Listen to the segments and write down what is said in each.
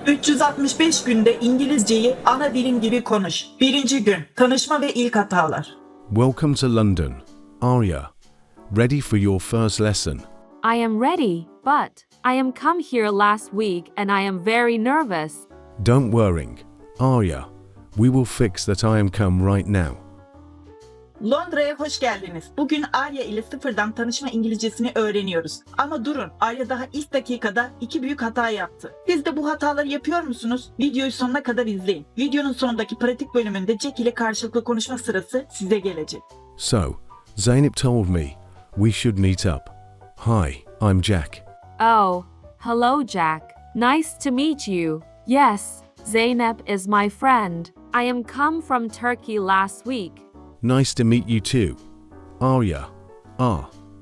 365 günde İngilizceyi ana dilin gibi konuş. Birinci gün, tanışma ve ilk hatalar. Welcome to London. Arya, ready for your first lesson? I am ready, but I am come here last week and I am very nervous. Don't worry, Arya. We will fix that. I am come right now. Londra'ya hoş geldiniz. Bugün Arya ile sıfırdan tanışma İngilizcesini öğreniyoruz. Ama durun, Arya daha ilk dakikada 2 büyük hata yaptı. Siz de bu hataları yapıyor musunuz? Videoyu sonuna kadar izleyin. Videonun sonundaki pratik bölümünde Jack ile karşılıklı konuşma sırası size gelecek. So, Zeynep told me we should meet up. Hi, I'm Jack. Oh, hello Jack. Nice to meet you. Yes, Zeynep is my friend. I am come from Turkey last week. Nice to meet you too. Arya.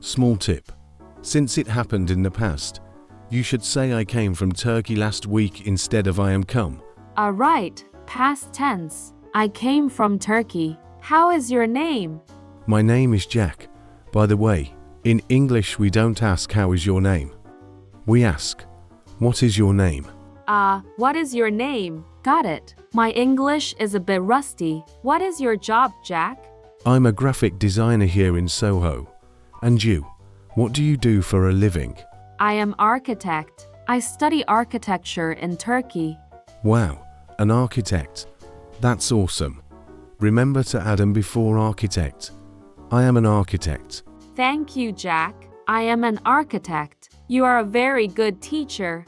Small tip. Since it happened in the past, you should say I came from Turkey last week instead of I am come. Alright, past tense. I came from Turkey. How is your name? My name is Jack. By the way, in English we don't ask how is your name. We ask, what is your name? What is your name? Got it. My English is a bit rusty. What is your job, Jack? I'm a graphic designer here in Soho. And you? What do you do for a living? I am architect. I study architecture in Turkey. Wow, an architect. That's awesome. Remember to add them before architect. I am an architect. Thank you, Jack. I am an architect. You are a very good teacher.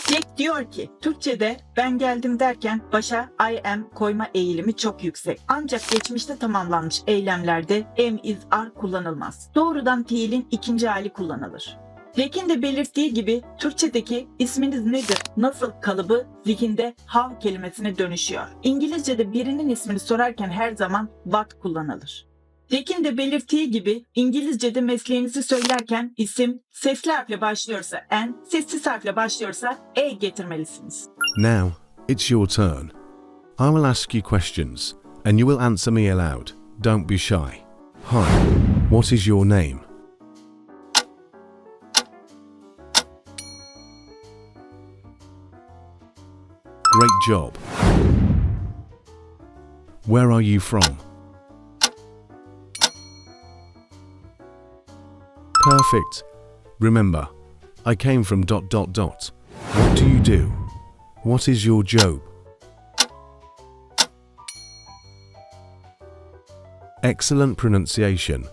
Jack diyor ki, Türkçe'de ben geldim derken başa I am koyma eğilimi çok yüksek. Ancak geçmişte tamamlanmış eylemlerde am, is, are kullanılmaz. Doğrudan fiilin ikinci hali kullanılır. Jack'in de belirttiği gibi Türkçedeki isminiz nedir, nasıl kalıbı zihinde how kelimesine dönüşüyor. İngilizce'de birinin ismini sorarken her zaman what kullanılır. Jack'in de belirttiği gibi İngilizce'de mesleğinizi söylerken isim sesli harfle başlıyorsa n, sessiz harfle başlıyorsa e getirmelisiniz. Now, it's your turn. I will ask you questions, and you will answer me aloud. Don't be shy. Hi, what is your name? Great job. Where are you from? Perfect. Remember, I came from ... What do you do? What is your job? Excellent pronunciation.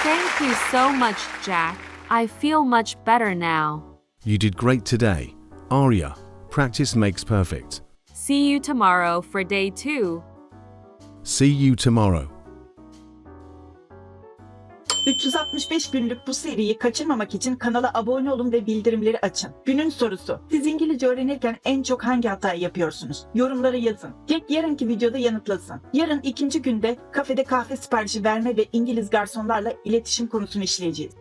Thank you so much, Jack. I feel much better now. You did great today. Arya, practice makes perfect. See you tomorrow for day 2. See you tomorrow. 365 günlük bu seriyi kaçırmamak için kanala abone olun ve bildirimleri açın. Günün sorusu: siz İngilizce öğrenirken en çok hangi hatayı yapıyorsunuz? Yorumlara yazın. Jack yarınki videoda yanıtlasın. Yarın ikinci günde kafede kahve siparişi verme ve İngiliz garsonlarla iletişim konusunu işleyeceğiz.